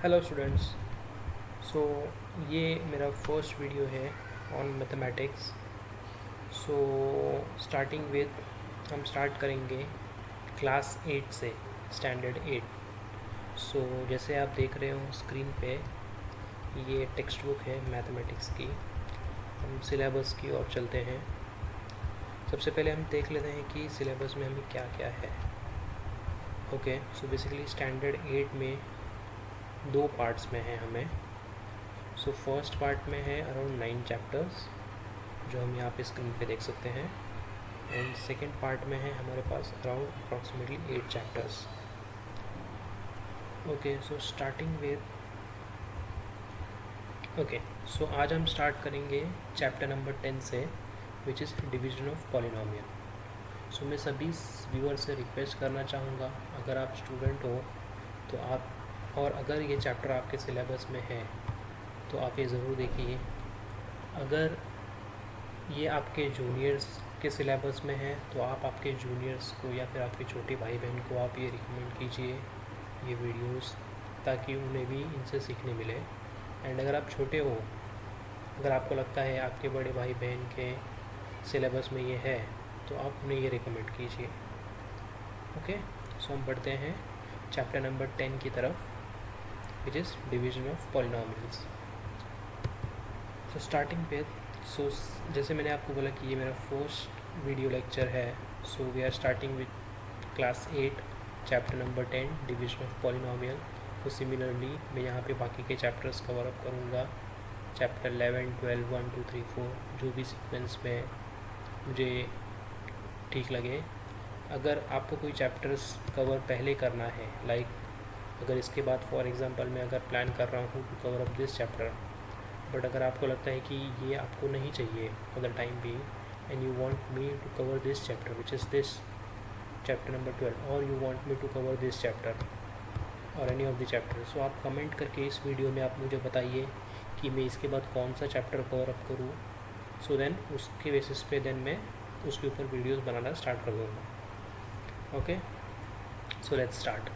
Hello students. सो ये मेरा first video है on mathematics. So starting with हम स्टार्ट करेंगे क्लास 8 से, स्टैंडर्ड 8। सो जैसे आप देख रहे हो स्क्रीन पे, ये टेक्स्ट बुक है मैथमेटिक्स की। हम सिलेबस की ओर चलते हैं। सबसे पहले हम देख लेते हैं कि सिलेबस में हमें क्या क्या है। ओके, सो बेसिकली स्टैंडर्ड 8 में दो पार्ट्स में है हमें। सो फर्स्ट पार्ट में है अराउंड 9 चैप्टर्स, जो हम यहाँ पे स्क्रीन पे देख सकते हैं। एंड सेकेंड पार्ट में है हमारे पास around approximately 8 chapters. Okay, so starting with so आज हम स्टार्ट करेंगे चैप्टर नंबर 10 से, which is division of polynomial. So मैं सभी व्यूअर से रिक्वेस्ट करना चाहूँगा, अगर आप स्टूडेंट हो तो आप, और अगर ये चैप्टर आपके सिलेबस में है तो आप ये ज़रूर देखिए। अगर ये आपके जूनियर्स के सिलेबस में है तो आप आपके जूनियर्स को या फिर आपके छोटे भाई बहन को आप ये रिकमेंड कीजिए ये वीडियोस, ताकि उन्हें भी इनसे सीखने मिले। एंड अगर आप छोटे हो, अगर आपको लगता है आपके बड़े भाई बहन के सिलेबस में ये है, तो आप उन्हें ये रिकमेंड कीजिए। ओके, सो हम बढ़ते हैं चैप्टर नंबर 10 की तरफ, विच is division of polynomials. So starting पे, सो जैसे मैंने आपको बोला कि ये मेरा फर्स्ट वीडियो लेक्चर है। So we are starting with class 8 chapter number 10 division of polynomial. तो सिमिलरली मैं यहाँ पे बाकी के चैप्टर्स कवर अप करूँगा, चैप्टर 11, 12, 1, 2, 3, 4, जो भी सीक्वेंस में मुझे ठीक लगे। अगर आपको कोई चैप्टर्स कवर पहले करना है, लाइक अगर इसके बाद फॉर एग्ज़ाम्पल मैं अगर प्लान कर रहा हूँ to cover up this chapter, but अगर आपको लगता है कि ये आपको नहीं चाहिए for the time being, and you want me to cover this chapter which is this chapter number 12, और you want me to cover this chapter और any of the chapter, so आप कमेंट करके इस वीडियो में आप मुझे बताइए कि मैं इसके बाद कौन सा चैप्टर कवर अप करूँ। सो देन उसके बेसिस पे देन मैं उसके ऊपर वीडियोज़ बनाना स्टार्ट कर दूँगा। Okay, so let's start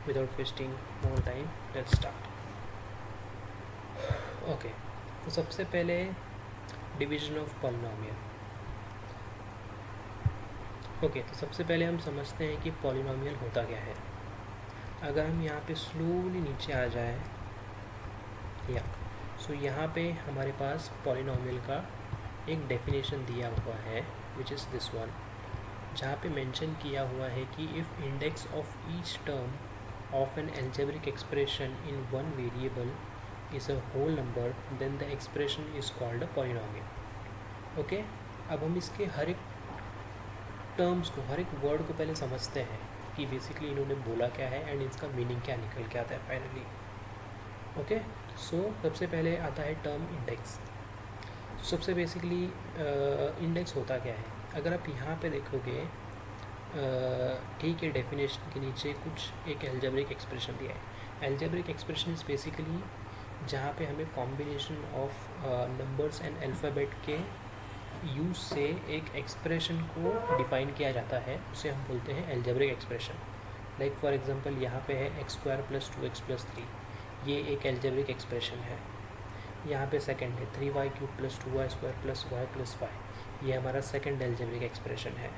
without wasting more time, let's start. Okay, तो सबसे पहले डिवीजन ऑफ पॉलिनोमियल। ओके, तो सबसे पहले हम समझते हैं कि पॉलिनोमियल होता क्या है। अगर हम यहाँ पे स्लोली नीचे आ जाए, या सो यहाँ पे हमारे पास पॉलिनोमियल का एक डेफिनेशन दिया हुआ है, विच इज़ दिस वन, जहाँ पे मेंशन किया हुआ है कि if index of each term of an algebraic expression in one variable is a whole number, then the expression is called a polynomial. Okay, अब हम इसके हर एक टर्म्स को, हर एक वर्ड को पहले समझते हैं कि बेसिकली इन्होंने बोला क्या है एंड इसका मीनिंग क्या निकल के आता है फाइनली। ओके, सो सबसे पहले आता है टर्म इंडेक्स। सबसे बेसिकली इंडेक्स होता क्या है, अगर आप यहाँ पे देखोगे, ठीक है, डेफिनेशन के नीचे कुछ एक एल्जेब्रिक एक्सप्रेशन दिया है। एल्जेब्रिक एक्सप्रेशन इज़ बेसिकली जहाँ पे हमें combination of numbers and alphabet के यूज़ से एक एक्सप्रेशन को डिफ़ाइन किया जाता है, उसे हम बोलते हैं algebraic expression. Like for example यहाँ पे है x² + 2x + 3, ये एक एल्जेब्रिक एक्सप्रेशन है। यहाँ पे सेकंड है 3y³ + 2y² + y + 5, ये हमारा सेकंड एल्जेब्रिक एक्सप्रेशन है।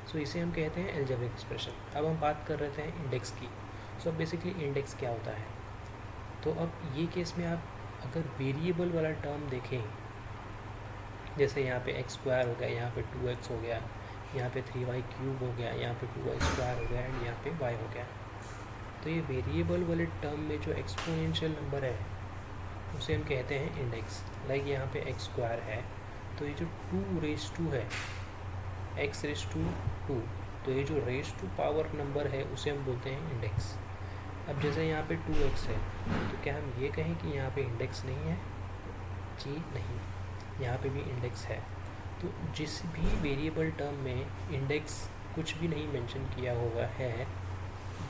सो इसे हम कहते हैं एल्जेब्रिक एक्सप्रेशन। अब हम बात कर रहे थे इंडेक्स की। सो बेसिकली इंडेक्स क्या होता है, तो अब ये केस में आप अगर वेरिएबल वाला टर्म देखें, जैसे यहाँ पे x² हो गया, यहाँ पे 2x हो गया, यहाँ पे 3y³ हो गया, यहाँ पे 2y² हो गया एंड यहाँ पे y हो गया, तो ये वेरिएबल वाले टर्म में जो एक्सपोनेंशियल नंबर है उसे हम कहते हैं इंडेक्स। लाइक यहाँ पे x² है, तो ये जो 2 है, x⁻², तो ये जो r⁻² नंबर है उसे हम बोलते हैं इंडेक्स। अब जैसे यहाँ पे 2x है, तो क्या हम ये कहें कि यहाँ पे इंडेक्स नहीं है? जी नहीं, यहाँ पे भी इंडेक्स है। तो जिस भी वेरिएबल टर्म में इंडेक्स कुछ भी नहीं मेंशन किया हुआ है,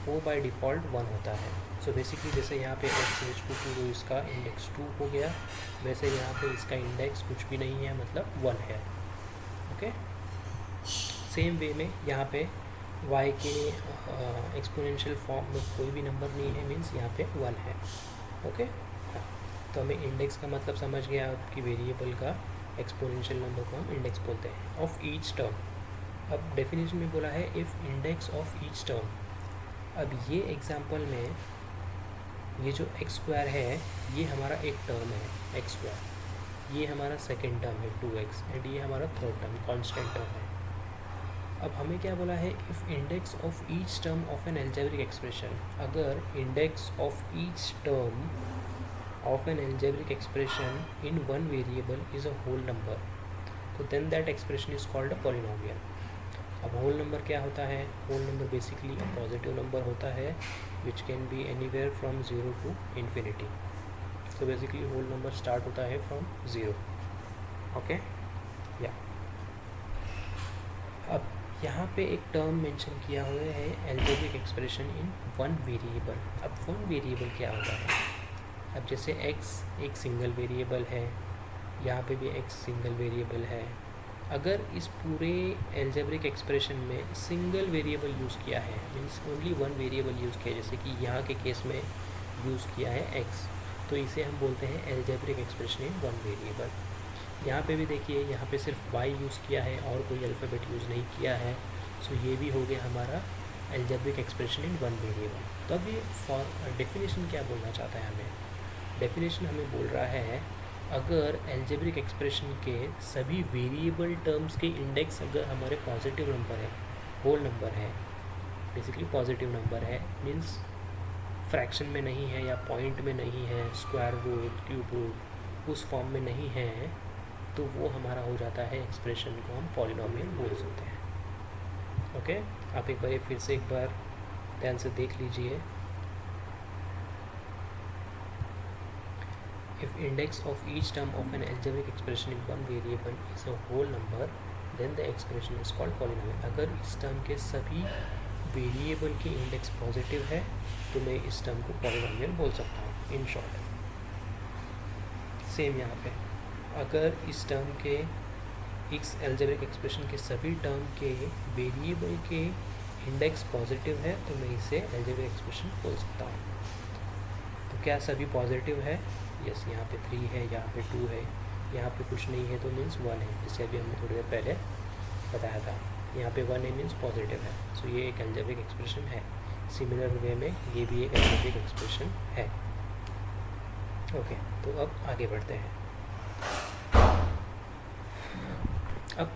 वो बाय डिफ़ॉल्ट 1 होता है। सो बेसिकली जैसे यहाँ पे x⁻², तो इसका इंडेक्स 2 हो गया, वैसे यहाँ पे इसका इंडेक्स कुछ भी नहीं है, मतलब 1 है। ओके, सेम वे में यहाँ पे y के एक्सपोनेंशियल फॉर्म में कोई भी नंबर नहीं है, मीन्स यहाँ पे 1 है। ओके, हाँ, तो हमें इंडेक्स का मतलब समझ गया कि वेरिएबल का एक्सपोनेंशियल नंबर को हम इंडेक्स बोलते हैं। ऑफ ईच टर्म, अब डेफिनेशन में बोला है if index of each term. अब ये एग्जांपल में ये जो एक्स स्क्वायर है ये हमारा एक टर्म है एक्स स्क्वायर, ये हमारा सेकेंड टर्म है 2x, एंड ये हमारा थर्ड टर्म कॉन्स्टेंट टर्म है। अब हमें क्या बोला है, if index of each term of an algebraic expression, अगर index of each term of an algebraic expression in one variable is a whole number, तो then that expression is called a polynomial. अब whole number क्या होता है, whole number basically a positive number होता है which can be anywhere from 0 to infinity. तो basically whole number start होता है फ्रॉम 0। ओके, या अब यहाँ पे एक टर्म मेंशन किया हुआ है algebraic expression in one variable. अब वन वेरिएबल क्या होता है, अब जैसे x एक सिंगल वेरिएबल है, यहाँ पे भी x सिंगल वेरिएबल है। अगर इस पूरे एल्जेब्रिक एक्सप्रेशन में सिंगल वेरिएबल यूज़ किया है, means only one variable use किया है, जैसे कि यहाँ के केस में यूज़ किया है x, तो इसे हम बोलते हैं algebraic expression in one variable. यहाँ पे भी देखिए, यहाँ पे सिर्फ y यूज़ किया है और कोई अल्फ़ाबेट यूज़ नहीं किया है, सो ये भी हो गया हमारा algebraic expression in one variable. तो अब ये फॉर डेफिनेशन क्या बोलना चाहता है हमें, डेफिनेशन हमें बोल रहा है अगर एल्जेब्रिक एक्सप्रेशन के सभी वेरिएबल टर्म्स के इंडेक्स अगर हमारे पॉजिटिव नंबर है, होल नंबर है, बेसिकली पॉजिटिव नंबर है, मीन्स फ्रैक्शन में नहीं है या पॉइंट में नहीं है, स्क्वायर रूट, क्यूब रूट, उस फॉर्म में नहीं है, तो वो हमारा हो जाता है एक्सप्रेशन को हम पॉलिनोमियल बोल सकते हैं। ओके, आप एक बार फिर से एक बार ध्यान से देख लीजिए। If index of each term of an algebraic expression in one variable is a whole number, then the expression is called polynomial। अगर इस टर्म के सभी वेरिएबल के इंडेक्स पॉजिटिव है तो मैं इस टर्म को पॉलिनोमियल बोल सकता हूँ। इन शॉर्ट सेम यहाँ पे, अगर इस टर्म के इस एल्जेब्रिक एक्सप्रेशन के सभी टर्म के वेरिएबल के इंडेक्स पॉजिटिव है तो मैं इसे एल्जेब्रिक एक्सप्रेशन बोल सकता हूँ। तो क्या सभी पॉजिटिव है, यस, यहाँ पे 3 है, यहाँ पे 2 है, यहाँ पे कुछ नहीं है तो मीन्स 1 है, जिसे अभी हमने थोड़ी देर पहले बताया था। यहाँ पे 1 है मीन्स पॉजिटिव है, सो ये एक एल्जेब्रिक एक्सप्रेशन है। सिमिलर वे में ये भी एक एल्जेब्रिक एक्सप्रेशन है। ओके, तो अब आगे बढ़ते हैं। अब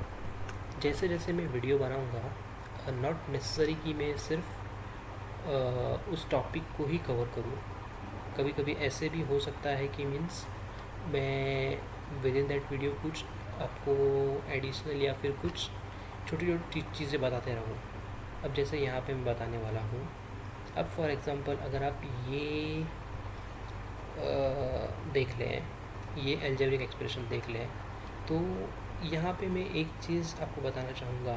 जैसे जैसे मैं वीडियो बनाऊँगा, नॉट नेसेसरी कि मैं सिर्फ उस टॉपिक को ही कवर करूँ, कभी कभी ऐसे भी हो सकता है कि मीन्स मैं विद इन दैट वीडियो कुछ आपको एडिशनल या फिर कुछ छोटी छोटी चीज़ें बताते रहूँ। अब जैसे यहाँ पे मैं बताने वाला हूँ, अब फॉर एग्ज़ाम्पल अगर आप ये देख लें, ये एल्जेब्रिक एक्सप्रेशन देख लें, तो यहाँ पे मैं एक चीज़ आपको बताना चाहूँगा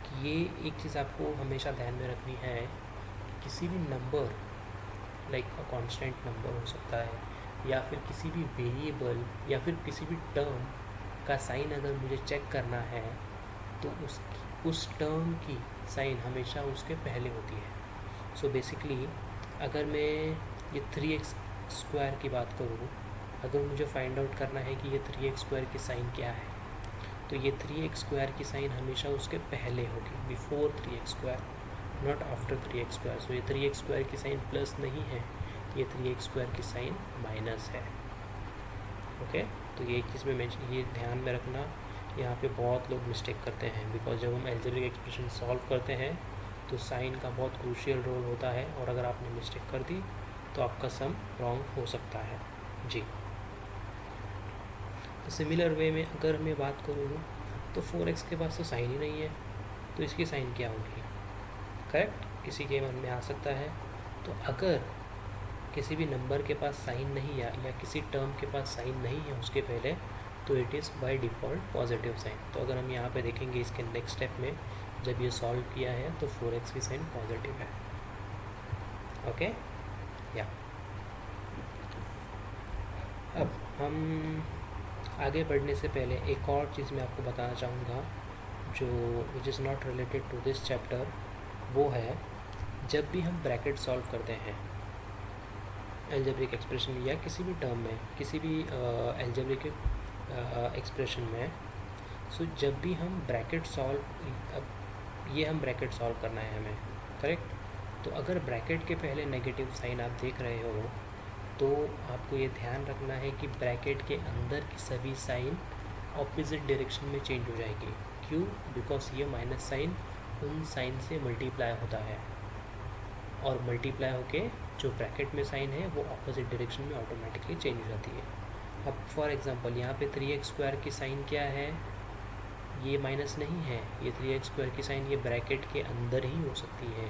कि ये एक चीज़ आपको हमेशा ध्यान में रखनी है, किसी भी number like a constant number हो सकता है या फिर किसी भी वेरिएबल या फिर किसी भी टर्म का साइन अगर मुझे चेक करना है तो उस टर्म की साइन हमेशा उसके पहले होती है। सो बेसिकली अगर मैं ये 3x स्क्वायर की बात करूँ, अगर मुझे फाइंड आउट करना है कि ये 3x स्क्वायर की साइन क्या है, तो ये 3x स्क्वायर की साइन हमेशा उसके पहले होगी, before 3x square, not after 3x square. So ये 3x स्क्वायर की साइन प्लस नहीं है, ये 3x स्क्वायर की साइन माइनस है। ओके, तो ये एक चीज़ में मेंशन, ये ध्यान में रखना, यहाँ पे बहुत लोग मिस्टेक करते हैं, बिकॉज जब हम एल्जेब्रिक एक्सप्रेशन सॉल्व करते हैं तो साइन का बहुत क्रूशियल रोल होता है, और अगर आपने मिस्टेक कर दी तो आपका सम रॉन्ग हो सकता है जी। तो सिमिलर वे में अगर मैं बात करूँ तो 4x के पास तो साइन ही नहीं है, तो इसकी साइन क्या होगी, करेक्ट, किसी के मन में आ सकता है। तो अगर किसी भी नंबर के पास साइन नहीं है या किसी टर्म के पास साइन नहीं है उसके पहले, तो it is by default positive sign. तो अगर हम यहाँ पे देखेंगे इसके नेक्स्ट स्टेप में, जब ये सॉल्व किया है तो 4x की साइन पॉजिटिव है। ओके, या अब हम आगे बढ़ने से पहले एक और चीज़ मैं आपको बताना चाहूँगा जो which is not related to this chapter, वो है जब भी हम ब्रैकेट सॉल्व करते हैं अलजेब्रिक एक्सप्रेशन या किसी भी टर्म में, किसी भी अलजेब्रिक एक्सप्रेशन में। सो जब भी हम ब्रैकेट सॉल्व, अब ये हम ब्रैकेट सॉल्व करना है हमें, करेक्ट। तो अगर ब्रैकेट के पहले नेगेटिव साइन आप देख रहे हो तो आपको ये ध्यान रखना है कि ब्रैकेट के अंदर की सभी साइन ऑपोजिट डायरेक्शन में चेंज हो जाएगी। क्यों? बिकॉज ये माइनस साइन उन साइन से मल्टीप्लाई होता है और मल्टीप्लाई होके जो ब्रैकेट में साइन है वो ऑपोजिट डायरेक्शन में ऑटोमेटिकली चेंज हो जाती है। अब फॉर एग्जांपल यहाँ पे 3x² की साइन क्या है, ये माइनस नहीं है, ये 3x² की साइन ये ब्रैकेट के अंदर ही हो सकती है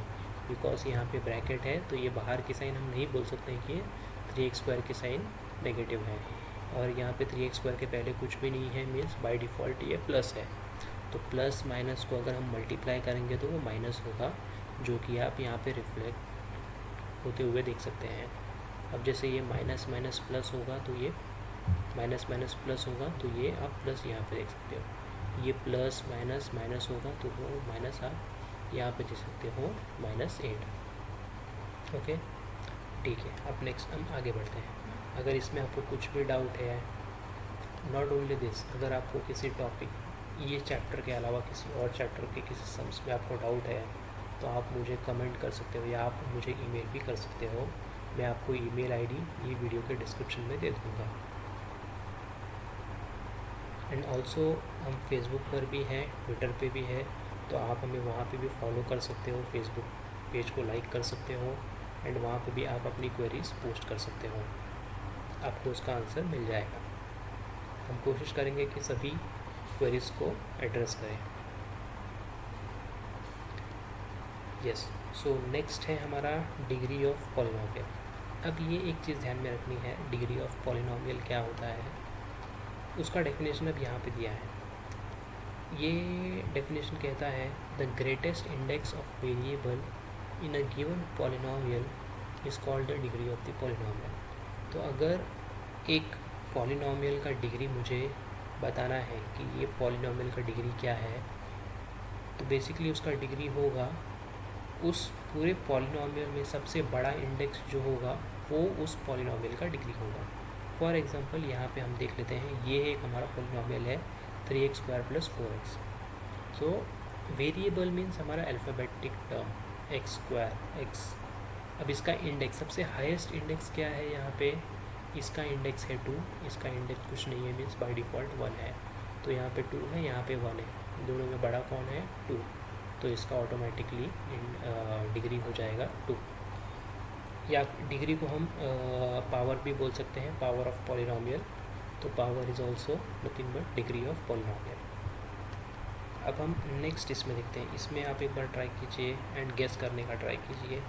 बिकॉज यहाँ पे ब्रैकेट है, तो ये बाहर की साइन हम नहीं बोल सकते हैं कि ये 3x² की साइन नेगेटिव है। और यहाँ पे 3x² के पहले कुछ भी नहीं है, मीन्स बाय डिफ़ॉल्ट ये प्लस है। तो प्लस माइनस को अगर हम मल्टीप्लाई करेंगे तो वो माइनस होगा, जो कि आप यहाँ पे रिफ्लेक्ट होते हुए देख सकते हैं। अब जैसे ये माइनस माइनस प्लस होगा तो ये माइनस माइनस प्लस होगा, तो ये आप प्लस यहाँ पे देख सकते हो। ये प्लस माइनस माइनस होगा तो वो माइनस आप यहाँ पे देख सकते हो -8। ओके, ठीक है। अब नेक्स्ट हम आगे बढ़ते हैं। अगर इसमें आपको कुछ भी डाउट है, नॉट ओनली दिस, अगर आपको किसी टॉपिक, ये चैप्टर के अलावा किसी और चैप्टर के किसी सम्स में आपको डाउट है तो आप मुझे कमेंट कर सकते हो या आप मुझे ईमेल भी कर सकते हो। मैं आपको ईमेल आईडी ये वीडियो के डिस्क्रिप्शन में दे दूँगा। एंड ऑल्सो हम फेसबुक पर भी हैं, ट्विटर पे भी है, तो आप हमें वहाँ पे भी फॉलो कर सकते हो, फेसबुक पेज को लाइक कर सकते हो एंड वहाँ पे भी आप अपनी क्वेरीज पोस्ट कर सकते हो, आपको उसका आंसर मिल जाएगा। हम कोशिश करेंगे कि सभी क्वेरीज को एड्रेस करें। यस, सो नेक्स्ट है हमारा डिग्री ऑफ पॉलिनोमियल। अब ये एक चीज़ ध्यान में रखनी है, डिग्री ऑफ पॉलिनोमियल क्या होता है, उसका डेफिनेशन अब यहाँ पे दिया है। ये डेफिनेशन कहता है the greatest index of variable in a given polynomial is called the degree of the polynomial. तो अगर एक पॉलिनोमियल का डिग्री मुझे बताना है कि ये पॉलिनोमियल का डिग्री क्या है, तो बेसिकली उसका डिग्री होगा उस पूरे पॉलिनोमियल में सबसे बड़ा इंडेक्स जो होगा वो उस पॉलिनोमियल का डिग्री होगा। फॉर एग्जांपल यहाँ पे हम देख लेते हैं, ये एक हमारा पॉलिनोमियल है 3x² + 4x। So variable means हमारा अल्फ़ाबेटिक टर्म x², x। अब इसका इंडेक्स, सबसे हाईएस्ट इंडेक्स क्या है यहाँ पे, इसका इंडेक्स है 2, इसका इंडेक्स कुछ नहीं है, मीन्स बाय डिफ़ॉल्ट 1 है। तो यहाँ पे 2 है, यहाँ पे 1 है, दोनों में बड़ा कौन है 2, तो इसका ऑटोमेटिकली डिग्री हो जाएगा 2। या डिग्री को हम पावर भी बोल सकते हैं, पावर ऑफ पॉलिनोमियल। तो power is also nothing but degree of polynomial. अब हम नेक्स्ट इसमें देखते हैं, इसमें आप एक बार ट्राई कीजिए एंड गेस करने का ट्राई कीजिए।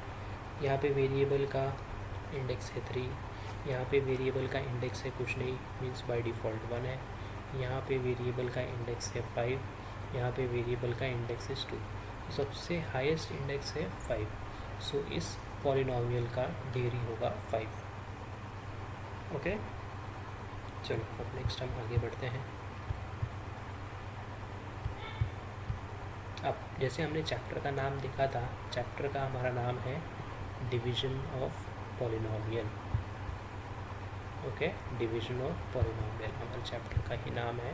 यहाँ पे वेरिएबल का इंडेक्स है 3, यहाँ पे वेरिएबल का इंडेक्स है कुछ नहीं, मीन्स बाय डिफ़ॉल्ट 1 है। यहाँ पे वेरिएबल का इंडेक्स है 5, यहाँ पे वेरिएबल का इंडेक्स है 2, सबसे हाईएस्ट इंडेक्स है 5। सो इस पॉलिनोमियल का डिग्री होगा 5। ओके, चलो अब नेक्स्ट हम आगे बढ़ते हैं। अब जैसे हमने चैप्टर का नाम देखा था, चैप्टर का हमारा नाम है division of polynomial. Okay, division of polynomial हमारे चैप्टर का ही नाम है,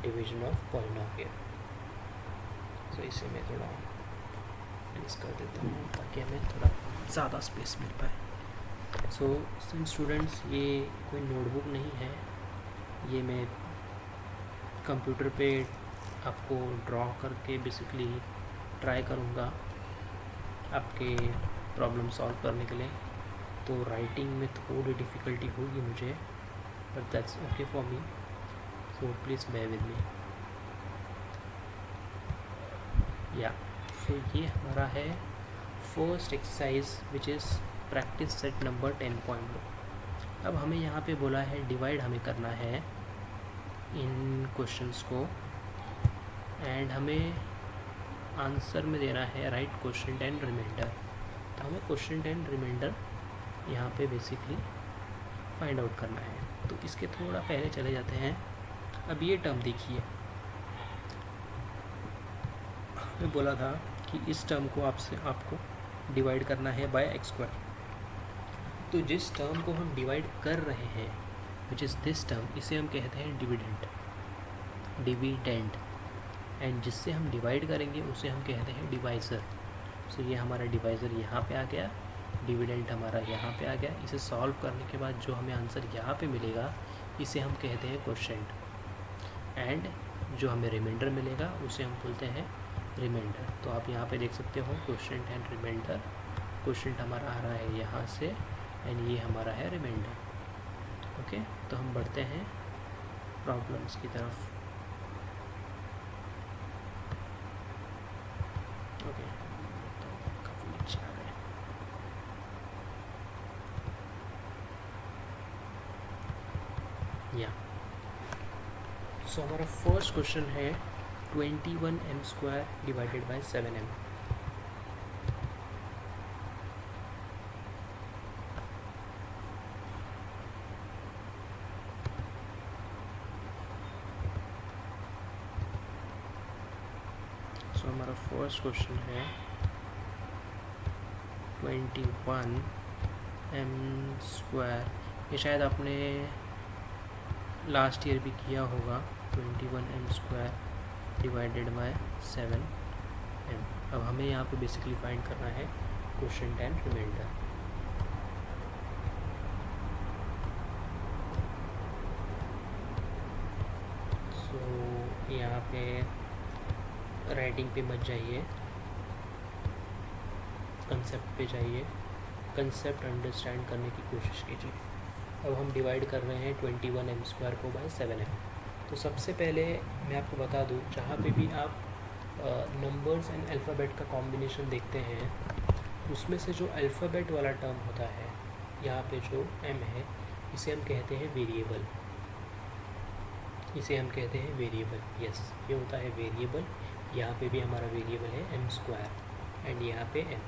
डिवीजन ऑफ पॉलिनोमियल। तो इसे मैं थोड़ा प्लीज कर देता हूँ ताकि हमें थोड़ा ज़्यादा स्पेस मिल पाए। सो स्टूडेंट्स, ये कोई नोटबुक नहीं है, ये मैं कंप्यूटर पे आपको ड्रॉ करके बेसिकली ट्राई करूँगा आपके प्रॉब्लम सॉल्व करने के लिए। तो राइटिंग में थोड़ी डिफ़िकल्टी होगी मुझे, but that's okay for me, so please bear with me. या सो ये हमारा है first exercise which is practice set number 10.2। अब हमें यहाँ पे बोला है डिवाइड हमें करना है इन क्वेश्चंस को एंड हमें आंसर में देना है राइट क्वेश्चन एंड रिमाइंडर। तो हमें क्वेश्चन एंड रिमाइंडर यहाँ पे बेसिकली फाइंड आउट करना है। तो इसके थोड़ा पहले चले जाते हैं। अब ये टर्म देखिए, मैं बोला था कि इस टर्म को आपको डिवाइड करना है बाय एक्स स्क्वायर। तो जिस टर्म को हम डिवाइड कर रहे हैं विच इज़ दिस टर्म, इसे हम कहते हैं डिविडेंड, एंड जिससे हम डिवाइड करेंगे उसे हम कहते हैं डिवाइज़र। सो ये हमारा डिवाइज़र यहाँ पे आ गया, डिविडेंड हमारा यहाँ पे आ गया। इसे सॉल्व करने के बाद जो हमें आंसर यहाँ पे मिलेगा इसे हम कहते हैं क्वोशिएंट, एंड जो हमें रिमाइंडर मिलेगा उसे हम बोलते हैं रिमाइंडर। तो आप यहाँ पे देख सकते हो क्वोशिएंट एंड रिमाइंडर। क्वोशिएंट हमारा आ रहा है यहाँ से एंड ये हमारा है रिमाइंडर। ओके, तो हम बढ़ते हैं प्रॉब्लम्स की तरफ। ओके, तो काफ़ी नीचे आ गए। या सो हमारा फर्स्ट क्वेश्चन है 21m² डिवाइडेड बाय 7m। सो हमारा फर्स्ट क्वेश्चन है 21m²। ये शायद आपने लास्ट ईयर भी किया होगा, 21m² डिवाइडेड बाय 7m। अब हमें यहाँ पे बेसिकली फाइंड करना है क्वोशिएंट एंड रिमाइंडर। सो यहाँ पे राइटिंग पे मत जाइए, कंसेप्ट पे जाइए, कंसेप्ट अंडरस्टैंड करने की कोशिश कीजिए। अब हम डिवाइड कर रहे हैं 21m² को बाय 7m। तो सबसे पहले मैं आपको बता दूं, जहाँ पे भी आप नंबर्स एंड अल्फ़ाबेट का कॉम्बिनेशन देखते हैं उसमें से जो अल्फ़ाबेट वाला टर्म होता है यहाँ पे जो m है इसे हम कहते हैं वेरिएबल। इसे हम कहते हैं वेरिएबल। यस, ये होता है वेरिएबल। यहाँ पे भी हमारा वेरिएबल है m² एंड यहाँ पे m।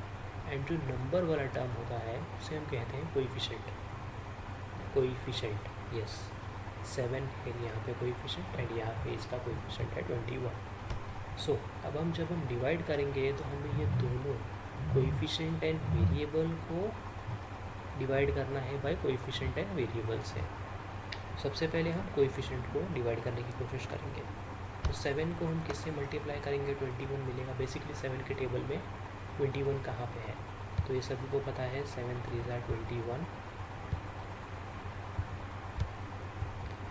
एंड जो नंबर वाला टर्म होता है उसे हम कहते हैं कोएफिशिएंट। यस, 7 है यहाँ पे कोएफिशिएंट एंड यहाँ पे इसका कोएफिशिएंट है 21। सो अब जब हम डिवाइड करेंगे तो हमें ये दोनों कोएफिशिएंट एंड वेरिएबल को डिवाइड करना है बाय कोएफिशिएंट एंड वेरिएबल से। सबसे पहले हम कोएफिशिएंट को डिवाइड करने की कोशिश करेंगे। तो 7 को हम किससे मल्टीप्लाई करेंगे, 21 मिलेगा। बेसिकली 7 के टेबल में 21 कहाँ पे है, तो ये सभी को पता है, 7 3 21।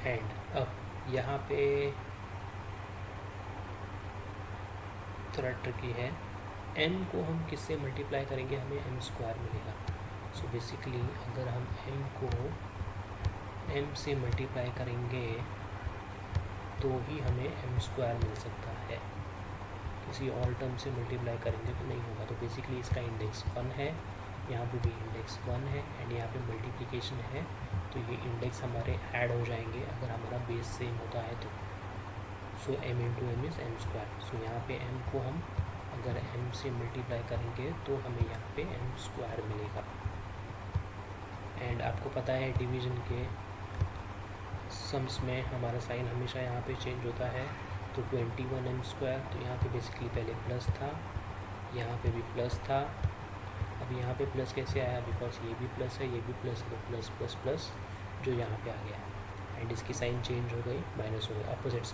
एंड अब यहाँ पे थोड़ा ट्रिकी है, m को हम किससे मल्टीप्लाई करेंगे, हमें m² मिलेगा। सो बेसिकली अगर हम m को m से मल्टीप्लाई करेंगे तो ही हमें m² मिल सकता है, किसी और टर्म से मल्टीप्लाई करेंगे तो नहीं होगा। तो बेसिकली इसका इंडेक्स 1 है, यहाँ पे भी इंडेक्स 1 है एंड यहाँ पे मल्टीप्लिकेशन है, तो ये इंडेक्स हमारे ऐड हो जाएंगे अगर हमारा बेस सेम होता है तो। So m into m is m²। So यहाँ पे m को हम अगर m से मल्टीप्लाई करेंगे तो हमें यहाँ पे m² मिलेगा। एंड आपको पता है डिवीज़न के सम्स में हमारा साइन हमेशा यहाँ पे चेंज होता है। तो 21m², तो यहाँ पे बेसिकली पहले प्लस था, यहाँ पे भी प्लस था। अब यहाँ पे प्लस कैसे आया, बिकॉज ये भी प्लस है, ये भी प्लस है, तो प्लस प्लस प्लस जो यहाँ पे आ गया एंड इसकी साइन चेंज हो गई, माइनस हो गई, अपोजिट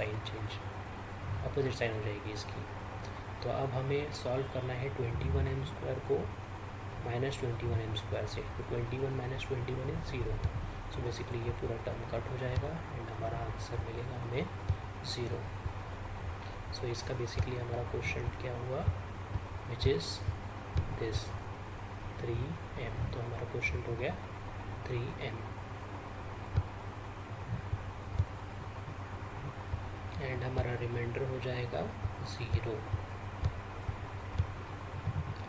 साइन हो जाएगी इसकी। तो अब हमें सॉल्व करना है 21m² को -21m² से। तो 21 - 21 इज 0। सो बेसिकली ये पूरा टर्म कट हो जाएगा एंड हमारा आंसर मिलेगा हमें 0। सो इसका बेसिकली हमारा क्वेश्चन क्या हुआ, विच इज़ दिस 3m। तो हमारा क्वेश्चन हो गया 3m एंड हमारा रिमाइंडर हो जाएगा 0।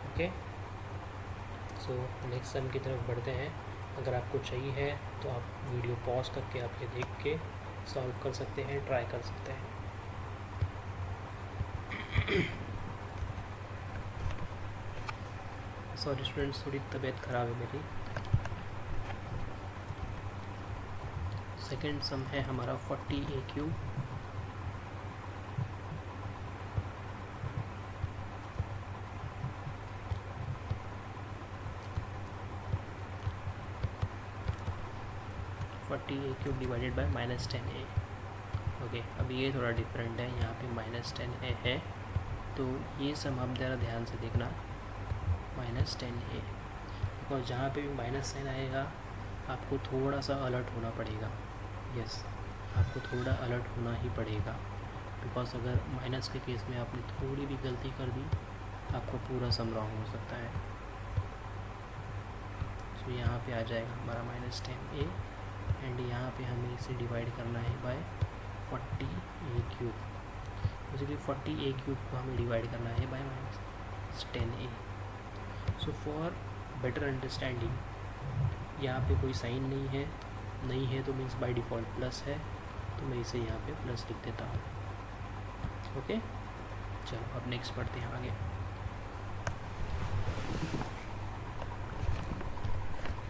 ओके, सो नेक्स्ट सम की तरफ बढ़ते हैं। अगर आपको चाहिए है तो आप वीडियो पॉज करके आप ये देख के सॉल्व कर सकते हैं, ट्राई कर सकते हैं। सॉरी स्टूडेंट्स, थोड़ी तबीयत ख़राब है मेरी। सेकंड सम है हमारा 40AQ। 40a³ divided by -10a। Okay, अब ये थोड़ा डिफरेंट है, यहाँ पे -10a है, तो ये सम आप ज़रा ध्यान से देखना, -10a, और जहाँ पे भी माइनस साइन आएगा आपको थोड़ा सा अलर्ट होना पड़ेगा। यस, आपको थोड़ा अलर्ट होना ही पड़ेगा, बिकॉज अगर माइनस के केस में आपने थोड़ी भी गलती कर दी आपका पूरा सम रॉन्ग हो सकता है। तो यहाँ पे आ जाएगा हमारा -10a, एंड यहाँ पे हमें इसे डिवाइड करना है बाय 40a³। बेसिकली 40a³ को हमें डिवाइड करना है by -10a। So for better understanding, यहाँ पे कोई साइन नहीं है तो मीन्स बाय डिफ़ॉल्ट प्लस है, तो मैं इसे यहाँ पे प्लस लिख देता हूँ। ओके, चलो अब नेक्स्ट पढ़ते हैं आगे।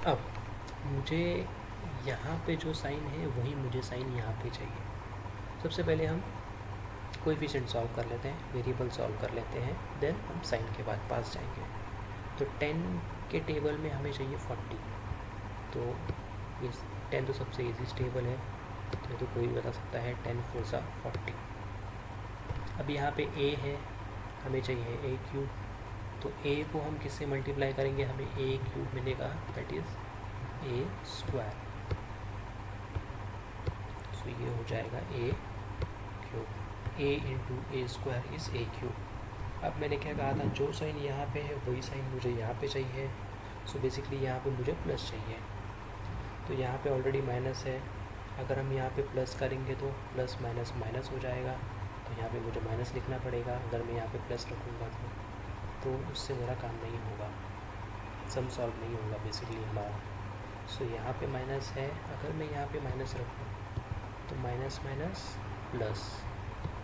अब मुझे यहाँ पे जो साइन है वही मुझे साइन यहाँ पे चाहिए। सबसे पहले हम कोएफिशिएंट सॉल्व कर लेते हैं, वेरिएबल सॉल्व कर लेते हैं, देन हम साइन के बाद पास जाएंगे। तो 10 के टेबल में हमें चाहिए 40, तो ये 10 तो सबसे ईजी टेबल है, तो कोई बता सकता है 10 4 सा 40। अब यहाँ पे a है, हमें चाहिए a³, तो a को हम किससे मल्टीप्लाई करेंगे, हमें a³ मिलेगा, दैट इज़ a²। सो ये हो जाएगा a³, a into a² is a³। अब मैंने क्या कहा था, जो साइन यहाँ पे है वही साइन मुझे यहाँ पे चाहिए। सो बेसिकली यहाँ पे मुझे प्लस चाहिए, तो यहाँ पे ऑलरेडी माइनस है, अगर हम यहाँ पे प्लस करेंगे तो प्लस माइनस माइनस हो जाएगा, तो यहाँ पे मुझे माइनस लिखना पड़ेगा। अगर मैं यहाँ पे प्लस रखूँगा तो उससे मेरा काम नहीं होगा, सम सॉल्व नहीं होगा बेसिकली हमारा। सो यहाँ पे माइनस है, अगर मैं यहाँ पे माइनस रखूँ तो माइनस माइनस प्लस,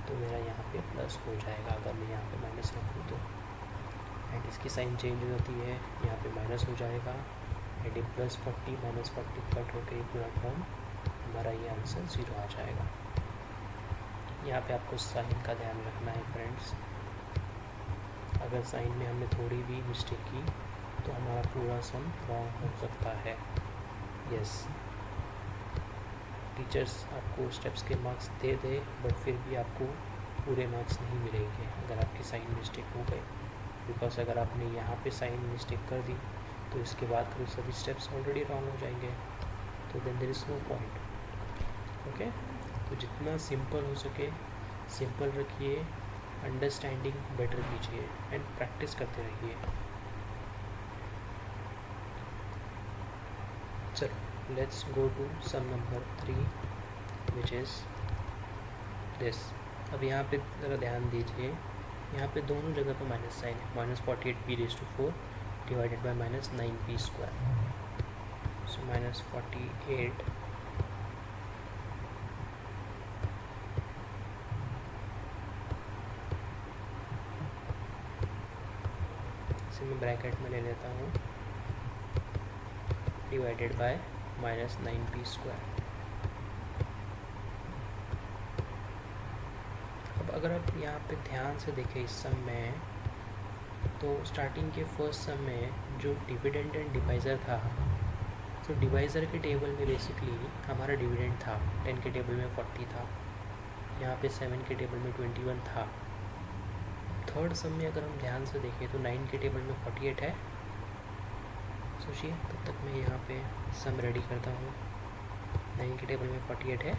तो मेरा यहाँ पे प्लस हो जाएगा अगर मैं यहाँ पे माइनस रखूँ तो। एंड इसकी साइन चेंज हो जाती है, यहाँ पे माइनस हो जाएगा, एंड ये +40 -40 कट होकर ये पूरा टर्म हमारा ये आंसर 0 आ जाएगा। यहाँ पे आपको साइन का ध्यान रखना है फ्रेंड्स, अगर साइन में हमने थोड़ी भी मिस्टेक की तो हमारा पूरा सम रॉन्ग हो सकता है। यस, टीचर्स आपको स्टेप्स के मार्क्स दे दे, बट फिर भी आपको पूरे मार्क्स नहीं मिलेंगे अगर आपकी साइन मिस्टेक हो गई, बिकॉज अगर आपने यहाँ पे साइन मिस्टेक कर दी तो इसके बाद फिर सभी स्टेप्स ऑलरेडी रॉन्ग हो जाएंगे, तो then there is no point. Okay, तो जितना सिंपल हो सके सिंपल रखिए, अंडरस्टैंडिंग बेटर कीजिए एंड प्रैक्टिस करते रहिए। चलो let's go to sum number 3 which is this. अब यहाँ पे ज़रा ध्यान दीजिए, यहाँ पे दोनों जगह पे माइनस साइन है, -48p⁴ डिवाइडेड बाय -9p²। सो -48 इसे मैं ब्रैकेट में ले लेता हूँ, डिवाइडेड बाय -9p²। अब अगर आप यहाँ पे ध्यान से देखें इस सम में, तो स्टार्टिंग के फर्स्ट सम में जो डिविडेंड एंड डिवाइज़र था, तो डिवाइज़र के टेबल में बेसिकली हमारा डिविडेंड था, 10 के टेबल में 40 था, यहाँ पे 7 के टेबल में 21 था। थर्ड सम में अगर हम ध्यान से देखें तो 9 के टेबल में 48 है। सोचिए, तब तक मैं यहाँ पे सम रेडी करता हूँ। 9 के टेबल में 48 है,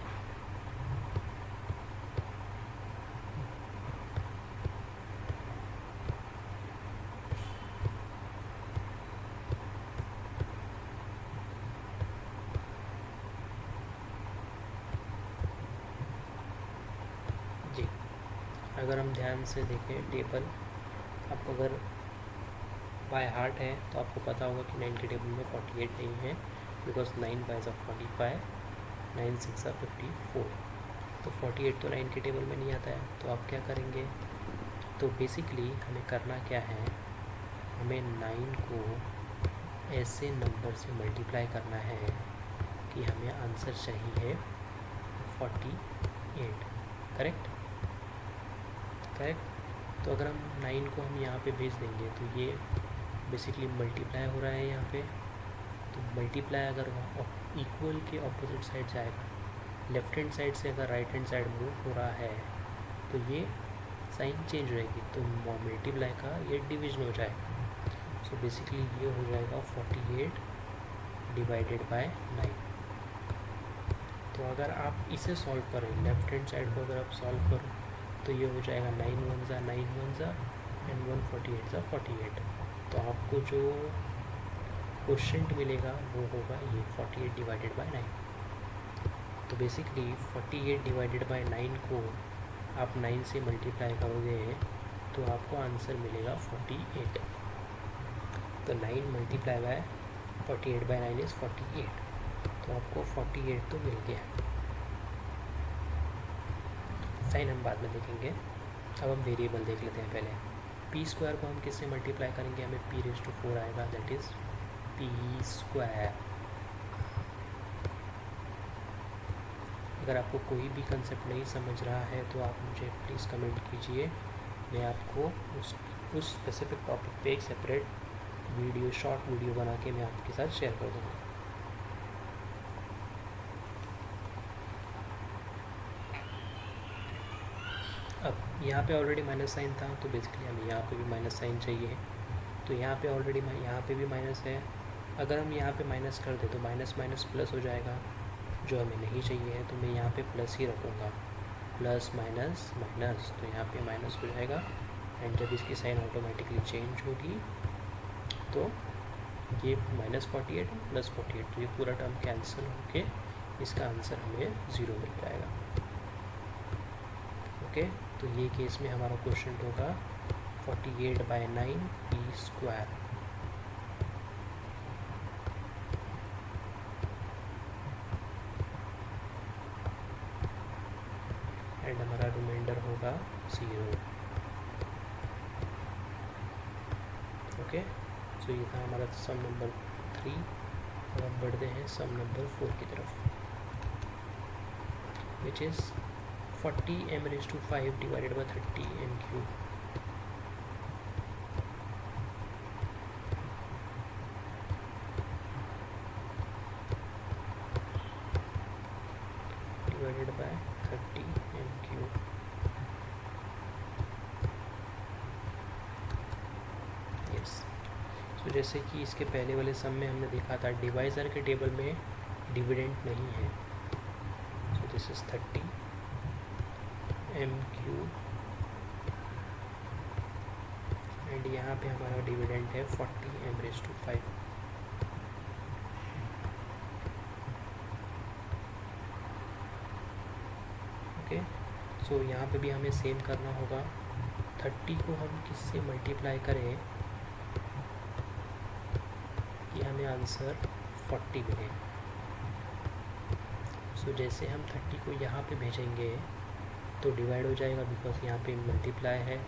जी। अगर हम ध्यान से देखें टेबल, आपको अगर बाय हार्ट है तो आपको पता होगा कि 9 के टेबल में 48 नहीं है, बिकॉज 9 5 45, 9 6 54, तो 48 तो 9 के टेबल में नहीं आता है। तो आप क्या करेंगे, तो बेसिकली हमें करना क्या है, हमें 9 को ऐसे नंबर से मल्टीप्लाई करना है कि हमें आंसर चाहिए 48। करेक्ट। तो अगर हम 9 को हम यहाँ पे भेज देंगे तो ये बेसिकली मल्टीप्लाई हो रहा है यहाँ पे, तो मल्टीप्लाई अगर इक्वल के ऑपोजिट साइड जाएगा, लेफ्ट हैंड साइड से अगर राइट हैंड साइड मूव हो रहा है तो ये साइन चेंज होएगी, तो मल्टीप्लाई का ये डिवीजन हो जाएगा। सो बेसिकली ये हो जाएगा 48 डिवाइडेड बाय 9। तो अगर आप इसे सॉल्व करें, लेफ्ट हैंड साइड को अगर आप सॉल्व करो तो ये हो जाएगा 9 1 ज़ा 9 1 ज़ा एंड 148 ज़ा 48। तो आपको जो क्वोशिएंट मिलेगा वो होगा ये 48 डिवाइडेड बाय 9। तो बेसिकली 48 डिवाइडेड बाय 9 को आप 9 से मल्टीप्लाई करोगे तो आपको आंसर मिलेगा 48। तो 9 मल्टीप्लाई बाय 48 बाय 9 इज़ 48। तो आपको 48 तो मिल गया। साइन हम बाद में देखेंगे, अब हम वेरिएबल देख लेते हैं पहले। पी स्क्वायर को हम किससे मल्टीप्लाई करेंगे, हमें p⁴ आएगा, दैट इज़ p स्क्वायर। अगर आपको कोई भी कंसेप्ट नहीं समझ रहा है तो आप मुझे प्लीज़ कमेंट कीजिए, मैं आपको उस स्पेसिफिक टॉपिक पे एक सेपरेट वीडियो, शॉर्ट वीडियो बना के मैं आपके साथ शेयर कर दूँगा। अब यहाँ पे ऑलरेडी माइनस साइन था, तो बेसिकली हमें यहाँ पे भी माइनस साइन चाहिए। तो यहाँ पे ऑलरेडी यहाँ पे भी माइनस है, अगर हम यहाँ पे माइनस कर दें तो माइनस माइनस प्लस हो जाएगा, जो हमें नहीं चाहिए है। तो मैं यहाँ पे प्लस ही रखूँगा, प्लस माइनस माइनस, तो यहाँ पे माइनस हो जाएगा। एंड जब इसकी साइन ऑटोमेटिकली चेंज होगी तो ये -48 +48, तो ये पूरा टर्म कैंसिल होके इसका आंसर हमें 0 मिल जाएगा। ओके, तो ये केस में हमारा क्वेश्चन होगा 48 बाय 9 p स्क्वायर। एंड हमारा रिमाइंडर होगा 0। ओके, सो ये था हमारा सम नंबर 3। अब हम बढ़ते हैं सम नंबर 4 की तरफ, which is 40m⁵ divided by 30m³ divided by 30m³। Yes, तो जैसे कि इसके पहले वाले सम में हमने देखा था, डिवाइज़र के टेबल में डिविडेंड नहीं है। So this is 30m³ and यहाँ पे हमारा डिविडेंड है 40m⁵। ओके, सो यहाँ पे भी हमें सेम करना होगा। 30 को हम किससे मल्टीप्लाई करें कि हमें आंसर 40 मिले। सो जैसे हम 30 को यहाँ पे भेजेंगे तो डिवाइड हो जाएगा, बिकॉज यहाँ पे मल्टीप्लाई है,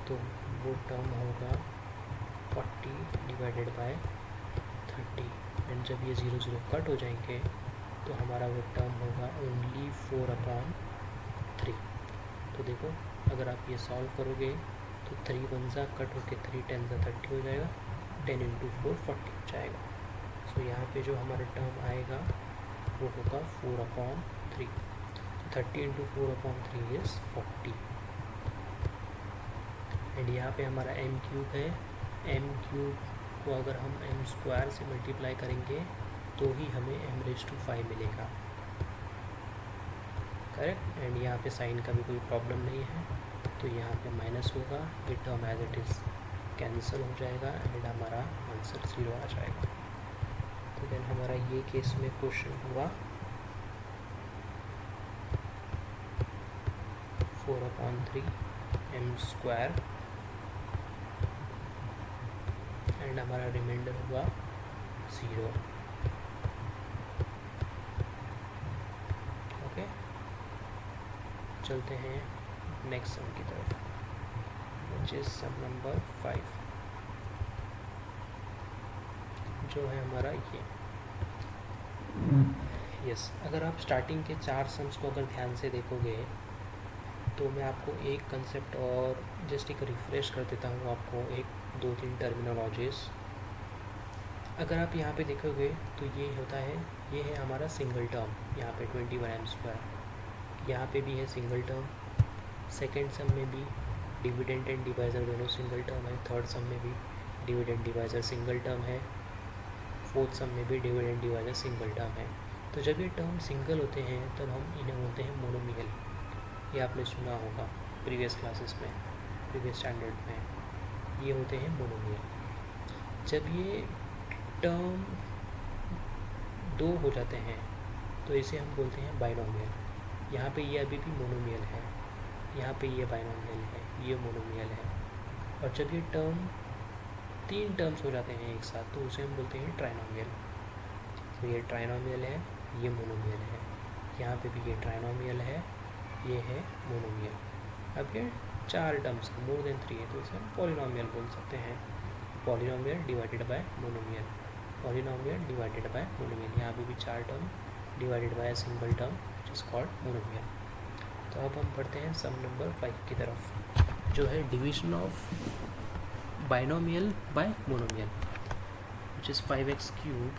तो वो टर्म होगा 40 डिवाइडेड बाय 30। एंड जब ये 0 0 कट हो जाएंगे तो हमारा वो टर्म होगा ओनली 4/3। तो देखो, अगर आप ये सॉल्व करोगे तो 3 1 ज़ा कट होके 3 10 ज़ा 30 हो जाएगा, 10 × 4 40 हो जाएगा। सो यहाँ पे जो हमारा टर्म आएगा वो होगा 4/3। 30 × 4/3 इज़ 40। एंड यहाँ पे हमारा m³ है, m³ को अगर हम m² से मल्टीप्लाई करेंगे तो ही हमें m⁵ मिलेगा, करेक्ट। एंड यहाँ पे साइन का भी कोई प्रॉब्लम नहीं है, तो यहाँ पे माइनस होगा, ये term as it is cancel हो जाएगा एंड हमारा आंसर 0 आ जाएगा। तो देन हमारा ये केस में क्वेश्चन हुआ 4/3m² एंड हमारा रिमाइंडर हुआ 0। ओके, चलते हैं नेक्स्ट सम की तरफ, विच इज़ सम नंबर 5, जो है हमारा ये। यस, अगर आप स्टार्टिंग के 4 सम्स को अगर ध्यान से देखोगे तो मैं आपको एक कंसेप्ट और जस्ट एक रिफ्रेश कर देता हूँ आपको, एक 2-3 टर्मिनोलॉजीज़। अगर आप यहाँ पे देखोगे तो ये होता है, ये है हमारा सिंगल टर्म, यहाँ पे 21m²। यहाँ पे भी है सिंगल टर्म। सेकेंड सम में भी डिविडेंड एंड डिवाइज़र दोनों सिंगल टर्म है। थर्ड सम में भी डिविडेंड डिवाइज़र सिंगल टर्म है। फोर्थ सम में भी डिविडेंड डिवाइज़र सिंगल टर्म है। तो जब ये टर्म सिंगल होते हैं तब हम इन्हें बोलते हैं मोनोमियल। ये आपने सुना होगा प्रीवियस क्लासेस में, प्रीवियस स्टैंडर्ड में, ये होते हैं मोनोमियल। जब ये टर्म दो हो जाते हैं तो इसे हम बोलते हैं बाइनोमियल। यहाँ पे ये अभी भी मोनोमियल है, यहाँ पे ये बाइनोमियल है, ये मोनोमियल है। और जब ये टर्म तीन टर्म्स हो जाते हैं एक साथ तो उसे हम बोलते हैं ट्राइनोमियल। तो ये ट्राइनोमियल है, ये मोनोमियल है। यहाँ पे भी ये ट्राइनोमियल है, ये है मोनोमियल। अब ये चार टर्म्स मोर देन 3 है तो इसे हम पॉलिनोमियल बोल सकते हैं। Polynomial divided by monomial, polynomial divided by monomial. यहाँ पे भी चार term divided by single term which is called monomial. तो अब हम पढ़ते हैं सम नंबर 5 की तरफ, जो है division of binomial bye monomial, which is 5x³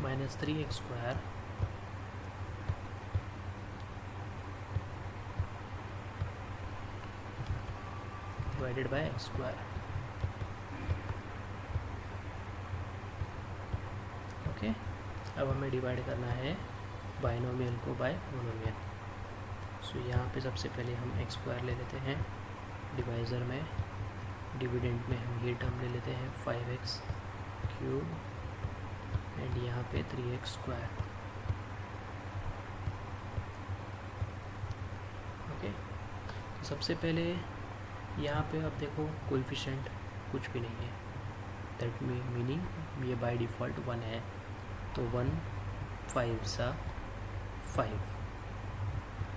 minus 3x² divided by x²। Okay, अब हमें डिवाइड करना है बाइनोमियल को बाय मोनोमियल। सो यहाँ पे सबसे पहले हम x² ले लेते हैं डिवाइज़र में, डिविडेंड में हम ये टर्म ले लेते हैं 5x³ एंड यहाँ पे 3x²। ओके, तो सबसे पहले यहाँ पे आप देखो कोएफिशिएंट कुछ भी नहीं है, दैट मीनिंग ये बाय डिफ़ॉल्ट 1 है। तो 1 5 सा 5।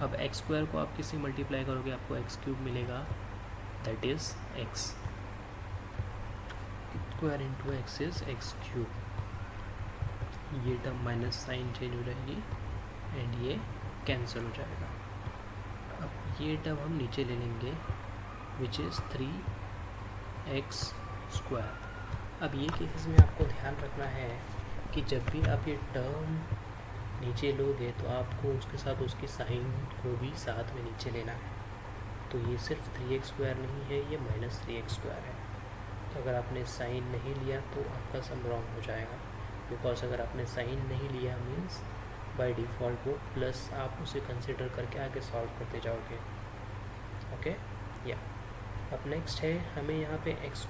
अब x² को आप किससे मल्टीप्लाई करोगे आपको x³ मिलेगा, that is x square into x is x³। ये टर्म माइनस साइन चेंज हो जाएगी एंड ये कैंसिल हो जाएगा। अब ये टर्म हम नीचे ले लेंगे विच इज़ 3x²। अब ये केसेस में आपको ध्यान रखना है कि जब भी आप ये टर्म नीचे लोगे तो आपको उसके साथ उसकी साइन को भी साथ में नीचे लेना है। तो ये सिर्फ 3x² नहीं है, ये -3x² है। तो अगर आपने साइन नहीं लिया तो आपका सम रॉन्ग हो जाएगा, बिकॉज अगर आपने साइन नहीं लिया मीन्स बाय डिफ़ॉल्ट वो प्लस आप उसे कंसिडर करके आगे सॉल्व करते जाओगे। ओके या अब नेक्स्ट है हमें यहाँ पे x²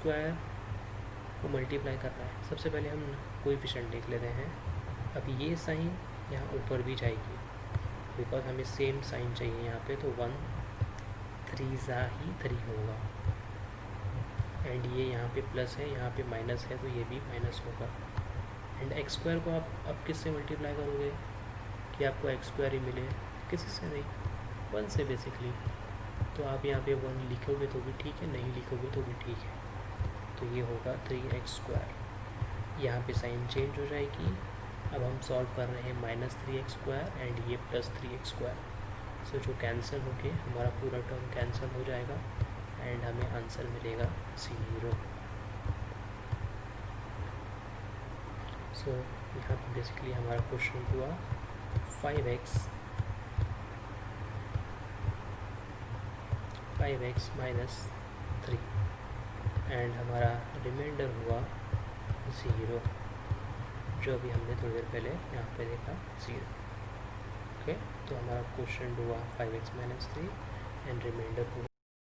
को मल्टीप्लाई करना है। सबसे पहले हम कोएफिशिएंट लिख लेते हैं। अब ये साइन यहाँ ऊपर भी जाएगी बिकॉज हमें सेम साइन चाहिए यहाँ पे, तो 1 3 ज़ा ही 3 होगा एंड ये यहाँ पे प्लस है, यहाँ पे माइनस है तो ये भी माइनस होगा। एंड x² को आप अब किससे मल्टीप्लाई करोगे कि आपको x² ही मिले, किसी से नहीं, 1 से बेसिकली। तो आप यहाँ पे 1 लिखोगे तो भी ठीक है, नहीं लिखोगे तो भी ठीक है। तो ये होगा 3x²। यहाँ पे साइन चेंज हो जाएगी। अब हम सॉल्व कर रहे हैं -3x² एंड ये +3x²। सो जो कैंसिल होके हमारा पूरा टर्म कैंसिल हो जाएगा एंड हमें आंसर मिलेगा 0। सो यहाँ पे बेसिकली हमारा क्वेश्चन हुआ 5x -3 एंड हमारा रिमाइंडर हुआ 0, जो अभी हमने थोड़ी देर पहले यहाँ पे देखा 0। ओके, तो हमारा क्वेश्चन हुआ 5x -3 एंड रिमाइंडर हुआ